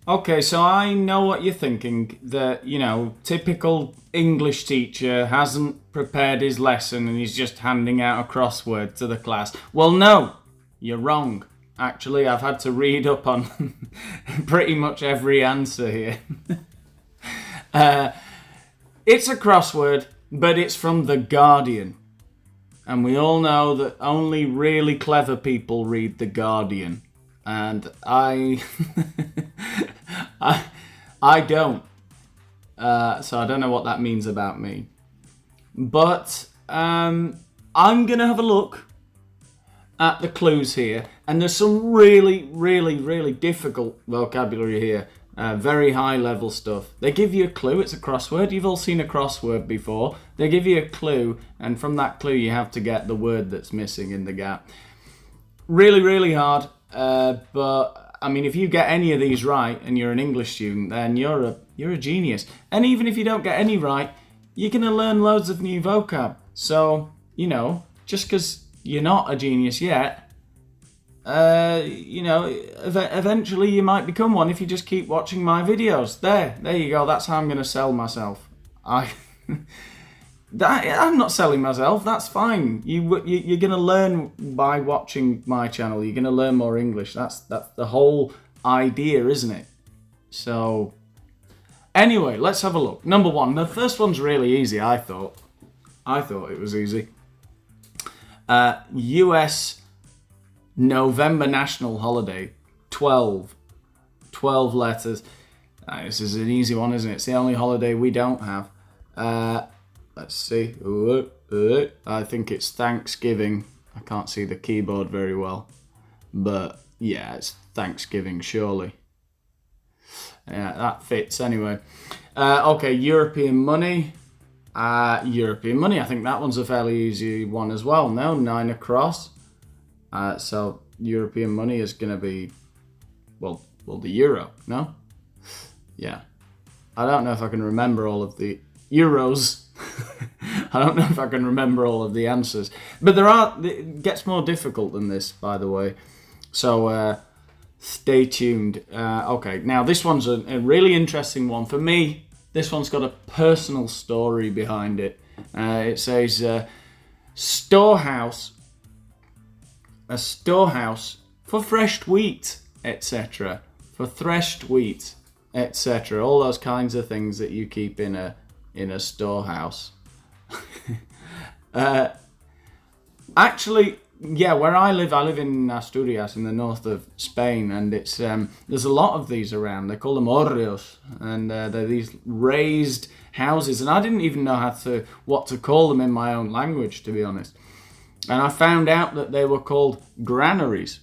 Okay, so I know what you're thinking, that, typical English teacher hasn't prepared his lesson and he's just handing out a crossword to the class. Well, no, you're wrong. Actually, I've had to read up on pretty much every answer here. It's a crossword, but it's from The Guardian. And we all know that only really clever people read The Guardian. And I don't. So I don't know what that means about me. But I'm going to have a look at the clues here. And there's some really, really, really difficult vocabulary here. Very high level stuff. They give you a clue. It's a crossword. You've all seen a crossword before. They give you a clue. And from that clue, you have to get the word that's missing in the gap. Really, really hard. But I mean, if you get any of these right and you're an English student, then you're a genius. And even if you don't get any right, you're going to learn loads of new vocab. So, just because you're not a genius yet, eventually you might become one if you just keep watching my videos. There you go. That's how I'm going to sell myself. I'm not selling myself. That's fine. You're going to learn by watching my channel. You're going to learn more English. That's the whole idea, isn't it? So, anyway, let's have a look. Number one. The first one's really easy, I thought. I thought it was easy. US November national holiday. 12 letters. This is an easy one, isn't it? It's the only holiday we don't have. Let's see. I think it's Thanksgiving. I can't see the keyboard very well. But yeah, it's Thanksgiving, surely. Yeah, that fits anyway. Okay, European money. European money. I think that one's a fairly easy one as well. No, 9 across. So European money is going to be, well, the euro, no? Yeah. I don't know if I can remember all of the euros. I don't know if I can remember all of the answers. But it gets more difficult than this, by the way. So stay tuned. Okay, now this one's a really interesting one. For me, this one's got a personal story behind it. It says, storehouse. A storehouse for threshed wheat, etc. For threshed wheat, etc. All those kinds of things that you keep in a storehouse. Actually, yeah, where I live in Asturias in the north of Spain, and it's there's a lot of these around. They call them horreos, and they're these raised houses. And I didn't even know what to call them in my own language, to be honest. And I found out that they were called granaries.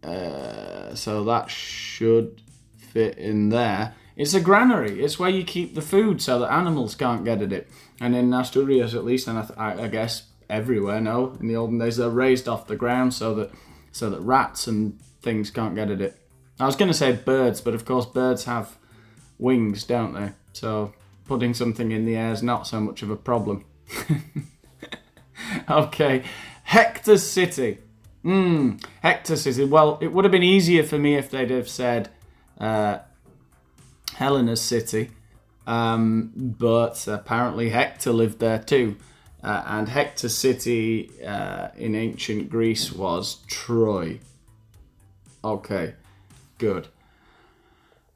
So that should fit in there. It's a granary. It's where you keep the food so that animals can't get at it. And in Asturias, at least, and I guess everywhere, no, in the olden days, they're raised off the ground so that rats and things can't get at it. I was going to say birds, but of course birds have wings, don't they? So putting something in the air is not so much of a problem. Okay, Hector City. Hector City. Well, it would have been easier for me if they'd have said Helena's City. But apparently Hector lived there too. And Hector City in ancient Greece was Troy. Okay, good.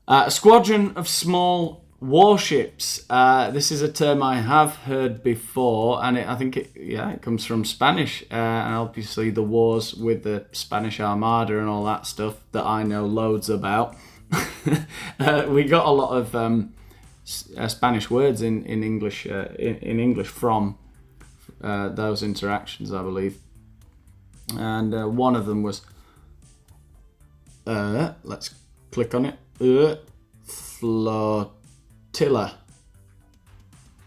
A squadron of small warships. This is a term I have heard before, and I think it comes from Spanish, and obviously the wars with the Spanish Armada and all that stuff that I know loads about. We got a lot of Spanish words in English in English from those interactions, I believe, and one of them was let's click on it. Flotilla.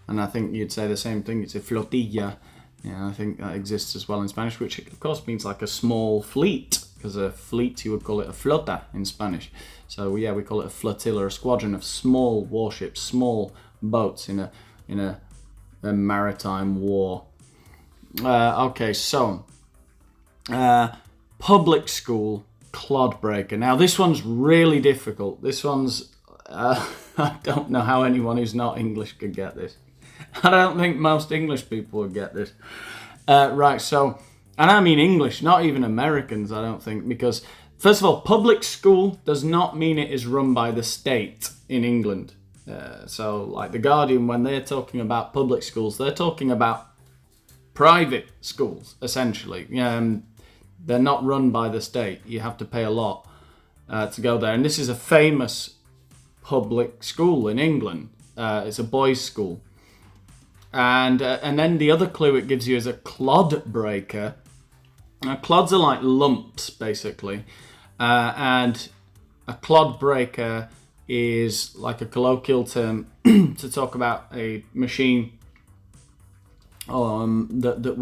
And I think you'd say the same thing. It's a flotilla. Yeah, I think that exists as well in Spanish, which of course means like a small fleet, because a fleet, you would call it a flota in Spanish. So yeah, we call it a flotilla, a squadron of small warships, small boats in a maritime war. Okay, so public school. clod breaker. Now this one's really difficult. This one's, I don't know how anyone who's not English could get this. I don't think most English people would get this. Right, so, and I mean English, not even Americans, I don't think, because first of all, public school does not mean it is run by the state in England. So like The Guardian, when they're talking about public schools, they're talking about private schools, essentially. They're not run by the state. You have to pay a lot to go there. And this is a famous public school in England. It's a boys' school. And then the other clue it gives you is a clod breaker. Now, clods are like lumps, basically. And a clod breaker is like a colloquial term to talk about a machine that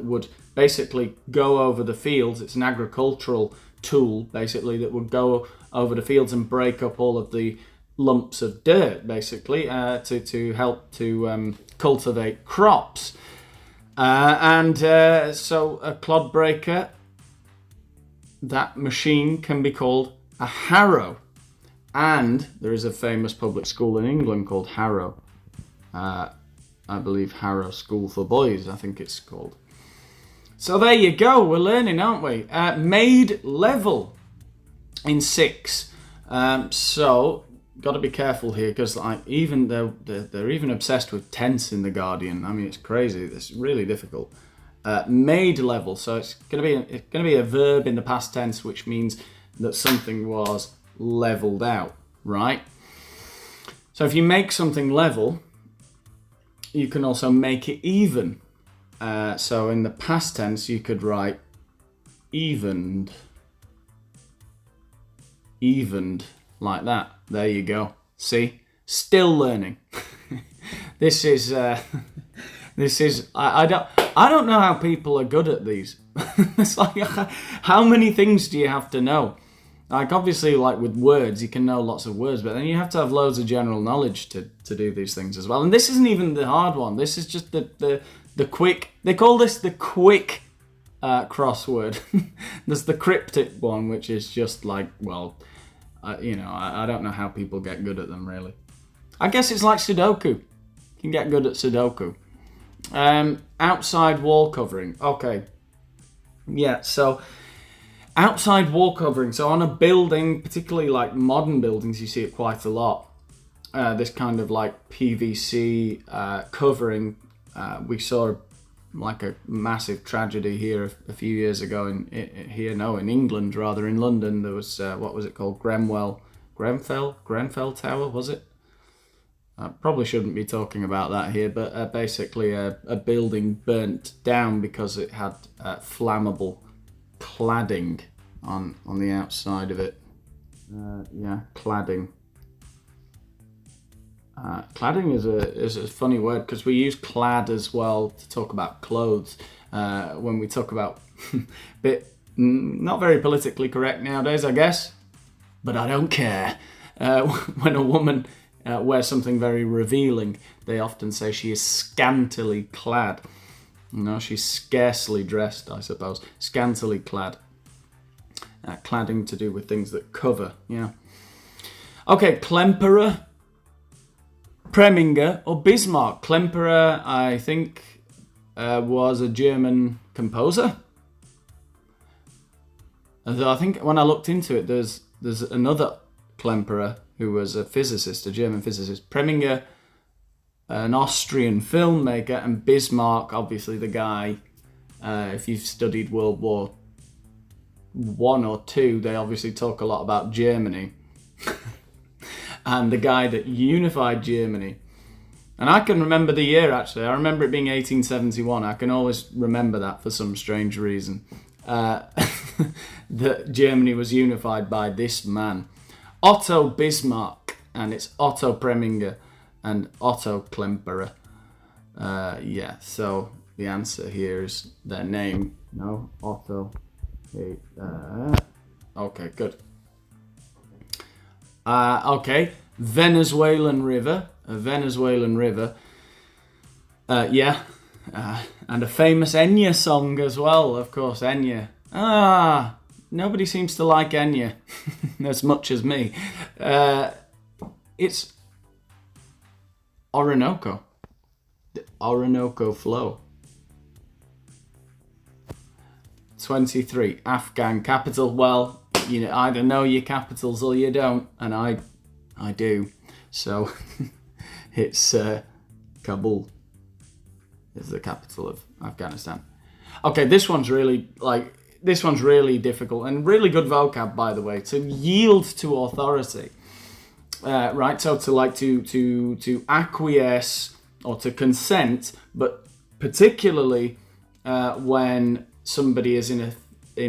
would basically go over the fields. It's an agricultural tool, basically, that would go over the fields and break up all of the lumps of dirt, basically, to help to cultivate crops. So a clod breaker, that machine can be called a harrow. And there is a famous public school in England called Harrow. I believe Harrow School for Boys, I think it's called. So there you go, we're learning, aren't we? Made level in 6. So, got to be careful here, because like even they're even obsessed with tense in The Guardian. I mean, it's crazy. It's really difficult. Made level, so it's gonna be a verb in the past tense, which means that something was leveled out, right? So if you make something level, you can also make it even. So in the past tense, you could write evened, like that. There you go. See, still learning. This is I don't know how people are good at these. It's like, how many things do you have to know? Like, obviously, like with words, you can know lots of words, but then you have to have loads of general knowledge to do these things as well. And this isn't even the hard one. This is just the quick. They call this the quick crossword. There's the cryptic one, which is just like, well, I don't know how people get good at them, really. I guess it's like Sudoku. You can get good at Sudoku. Outside wall covering. Okay. Yeah, so outside wall covering. So on a building, particularly like modern buildings, you see it quite a lot. This kind of like PVC covering. We saw like a massive tragedy here a few years ago in England, rather, in London. There was, what was it called? Grenfell Tower, was it? I probably shouldn't be talking about that here, but basically a building burnt down because it had flammable cladding on the outside of it. Cladding. Cladding is a funny word, because we use clad as well to talk about clothes when we talk about not very politically correct nowadays, I guess, but I don't care. When a woman wears something very revealing, they often say she is scantily clad. She's scarcely dressed, I suppose. Scantily clad. Cladding to do with things that cover, yeah. Okay, Klemperer, Preminger, or Bismarck. Klemperer, I think, was a German composer. Although I think when I looked into it, there's another Klemperer who was a physicist, a German physicist. Preminger, an Austrian filmmaker, and Bismarck, obviously the guy, if you've studied World War I or II, they obviously talk a lot about Germany. And the guy that unified Germany. And I can remember the year, actually. I remember it being 1871. I can always remember that for some strange reason. That Germany was unified by this man, Otto Bismarck, and it's Otto Preminger and Otto Klemperer. So the answer here is their name. No, Otto. Okay, good. Okay, Venezuelan River, a Venezuelan river. And a famous Enya song as well, of course, Enya. nobody seems to like Enya as much as me. It's Orinoco. The Orinoco flow. 23. Afghan capital. Well, you either know your capitals or you don't, and I do. So it's Kabul is the capital of Afghanistan. Okay, this one's really difficult and really good vocab, by the way. To yield to authority, right? So to acquiesce or to consent, but particularly when somebody is in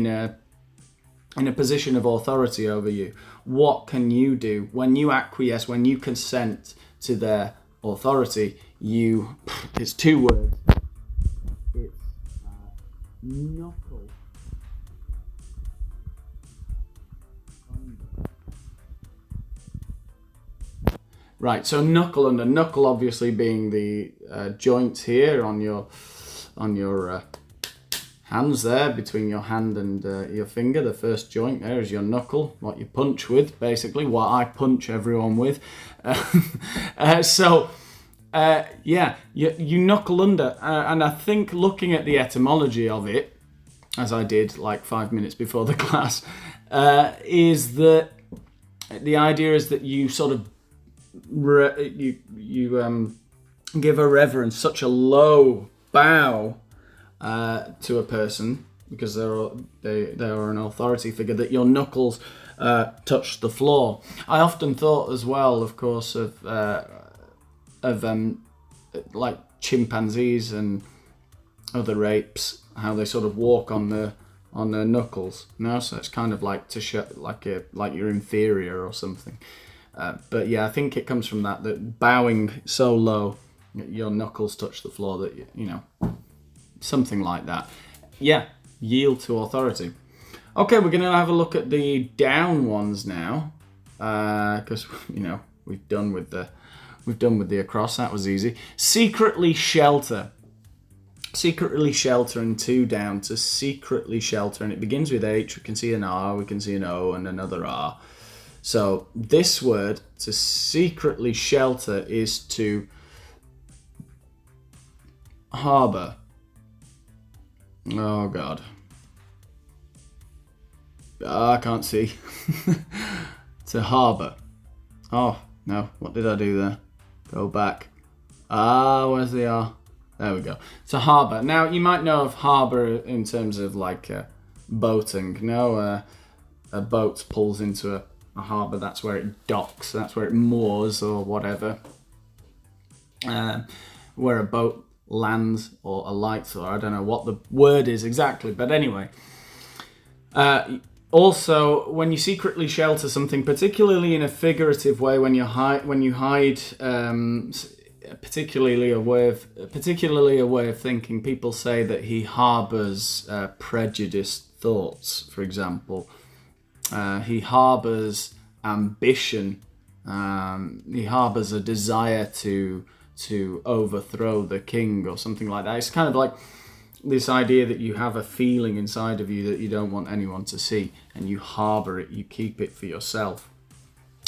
a position of authority over you. What can you do when you acquiesce, when you consent to their authority? It's 2 words. It's knuckle under. Right, so knuckle under. Knuckle obviously being the joint here on your hands there, between your hand and your finger. The first joint there is your knuckle, what you punch with, basically, what I punch everyone with. You knuckle under. And I think looking at the etymology of it, as I did like 5 minutes before the class, is that the idea is that you sort of give a reverence, such a low bow to a person, because they are an authority figure, that your knuckles touch the floor. I often thought as well, of course, of like chimpanzees and other apes, how they sort of walk on their knuckles. So it's kind of like to show like you're inferior or something. But yeah, I think it comes from that bowing so low, your knuckles touch the floor, that you know. Something like that. Yeah, yield to authority. Okay, we're going to have a look at the down ones now, because we've done with the across. That was easy. Secretly shelter. Secretly shelter, and 2 down to secretly shelter, and it begins with H. We can see an R, we can see an O, and another R. So this word, to secretly shelter, is to harbour. Oh God. I can't see. To harbour. Oh no, what did I do there? Go back. Where's the R? There we go. To harbour. Now you might know of harbour in terms of like boating. A boat pulls into a harbour. That's where it docks. That's where it moors or whatever. Where a boat lands or alights, or I don't know what the word is exactly, but anyway. Also, when you secretly shelter something, particularly in a figurative way, when you hide, particularly a way of thinking, people say that he harbours prejudiced thoughts. For example, he harbours ambition. He harbours a desire to overthrow the king or something like that. It's kind of like this idea that you have a feeling inside of you that you don't want anyone to see, and you harbour it, you keep it for yourself.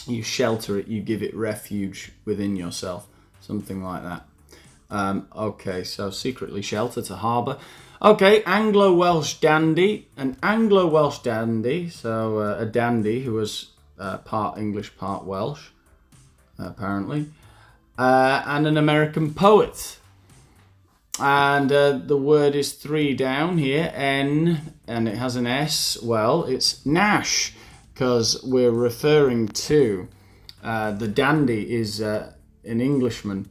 You shelter it, you give it refuge within yourself, something like that. Okay, so secretly shelter, to harbour. Okay, Anglo-Welsh dandy. An Anglo-Welsh dandy, so a dandy who was part English, part Welsh, apparently. And an American poet. And the word is 3 down here, N, and it has an S. Well, it's Nash, because we're referring to the dandy is an Englishman,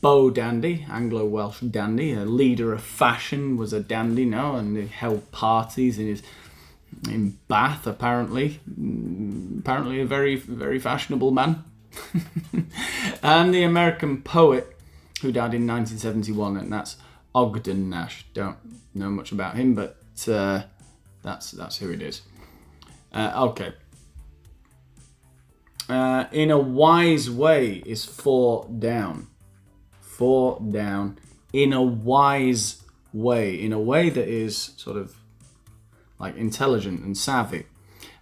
Beau dandy, Anglo-Welsh dandy, a leader of fashion, was a dandy, and he held parties in Bath, apparently a very, very fashionable man. And the American poet, who died in 1971, and that's Ogden Nash. Don't know much about him, but that's who it is. Okay. In a wise way is 4 down. 4 down. In a wise way. In a way that is sort of like intelligent and savvy.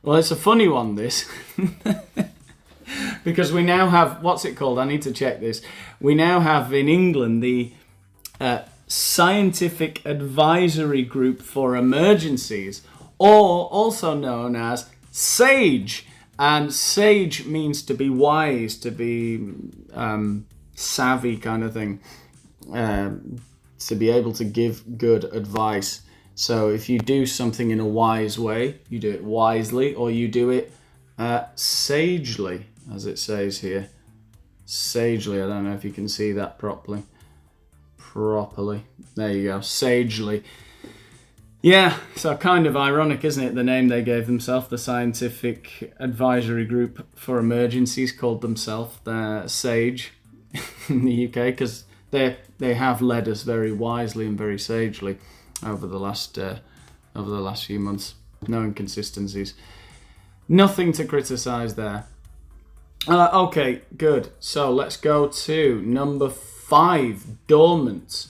Well, it's a funny one, this. Because we now have, what's it called? I need to check this. We now have in England the Scientific Advisory Group for Emergencies, or also known as SAGE. And SAGE means to be wise, to be savvy kind of thing, to be able to give good advice. So if you do something in a wise way, you do it wisely, or you do it sagely, as it says here. Sagely, I don't know if you can see that properly. There you go, sagely. Yeah, so kind of ironic, isn't it? The name they gave themselves, the Scientific Advisory Group for Emergencies, called themselves SAGE in the UK, because they have led us very wisely and very sagely over the last few months. No inconsistencies. Nothing to criticise there. Okay, good. So let's go to number 5, Dormant.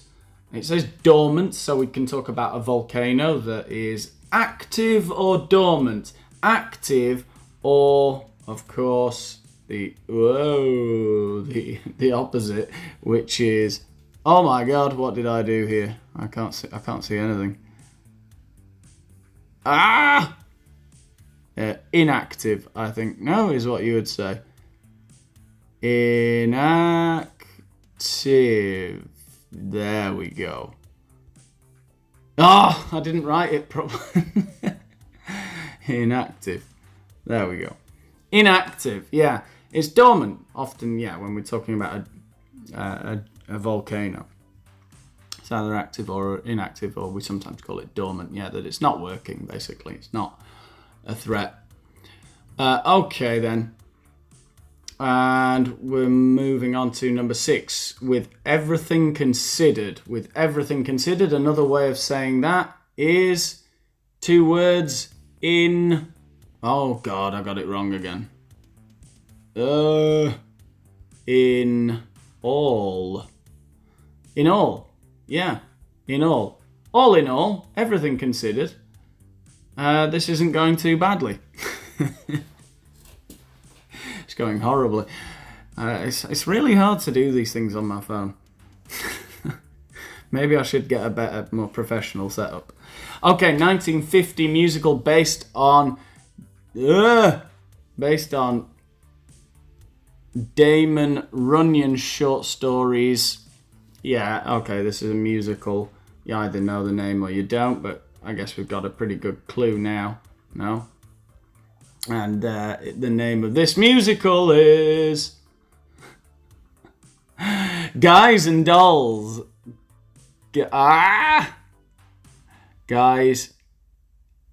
It says dormant, so we can talk about a volcano that is active or dormant. Active, or of course the opposite, which is, oh my god, what did I do here? I can't see anything. Inactive, I think. No, is what you would say. Inactive. There we go. Oh, I didn't write it properly. Inactive. There we go. Inactive, yeah. It's dormant, often, yeah, when we're talking about a volcano. It's either active or inactive, or we sometimes call it dormant, yeah, that it's not working, basically. It's not a threat. Okay, then. And we're moving on to number 6, with everything considered. With everything considered, another way of saying that is 2 words in... Oh God, I got it wrong again. In all. In all. Yeah, in all. All in all, everything considered, this isn't going too badly. It's going horribly. It's really hard to do these things on my phone. Maybe I should get a better, more professional setup. Okay, 1950 musical based on Damon Runyon's short stories. Yeah, okay, this is a musical. You either know the name or you don't, but I guess we've got a pretty good clue now. No? And the name of this musical is Guys and Dolls. Guys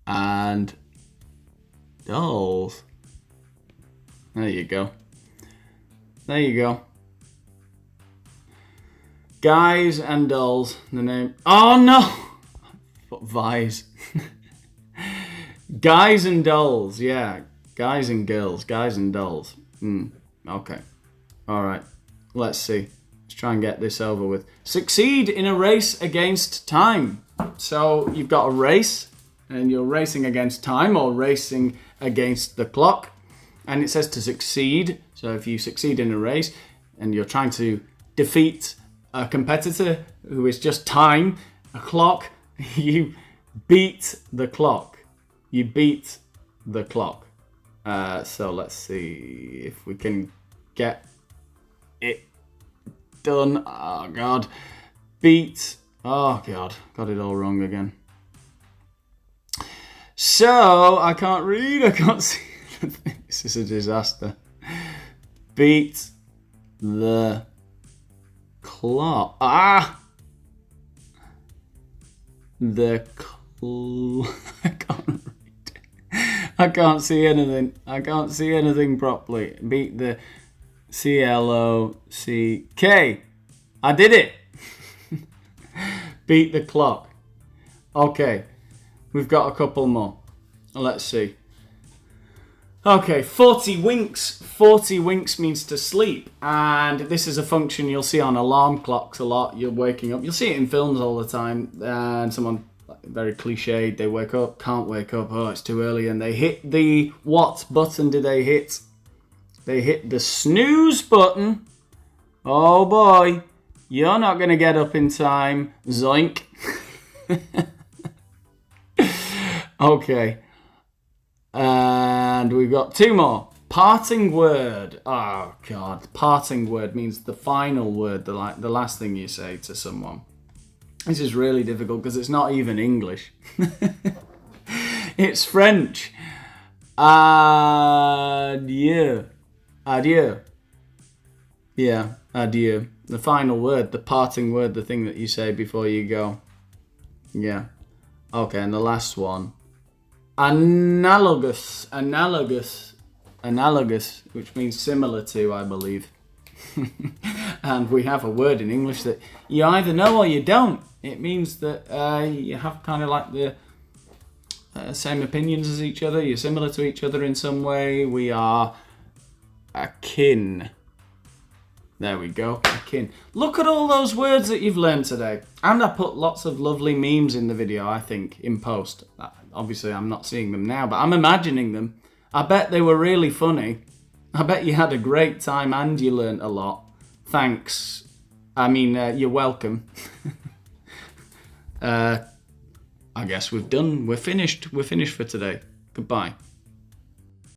and Dolls. There you go. There you go. Guys and Dolls. The name. Oh no! What Vise? Guys and Dolls. Yeah. Guys and Girls. Guys and Dolls. Okay. Alright. Let's see. Let's try and get this over with. Succeed in a race against time. So you've got a race, and you're racing against time, or racing against the clock. And it says to succeed. So if you succeed in a race, and you're trying to defeat a competitor who is just time, a clock, you beat the clock. You beat the clock. So let's see if we can get it done. Oh God. Beat. Oh God. Got it all wrong again. So I can't read. I can't see. This is a disaster. Beat the clock. The I can't read. I can't see anything. I can't see anything properly. Beat the CLOCK. I did it. Beat the clock. Okay. We've got a couple more. Let's see. Okay, 40 winks. 40 winks means to sleep. And this is a function you'll see on alarm clocks a lot. You're waking up. You'll see it in films all the time. And someone very cliched. They wake up, can't wake up, oh, it's too early. And they hit the, what button do they hit? They hit the snooze button. Oh boy, you're not going to get up in time. Zoink. Okay. And we've got 2 more. Parting word. Oh God, parting word means the final word, the last thing you say to someone. This is really difficult because it's not even English. It's French. Adieu. Adieu. Yeah, adieu. The final word, the parting word, the thing that you say before you go. Yeah. Okay, and the last one. Analogous. Analogous, which means similar to, I believe. And we have a word in English that you either know or you don't. It means that you have kind of like the same opinions as each other. You're similar to each other in some way. We are akin. There we go, akin. Look at all those words that you've learned today. And I put lots of lovely memes in the video, I think, in post. Obviously, I'm not seeing them now, but I'm imagining them. I bet they were really funny. I bet you had a great time and you learnt a lot. Thanks. I mean, you're welcome. I guess we're done. We're finished. We're finished for today. Goodbye.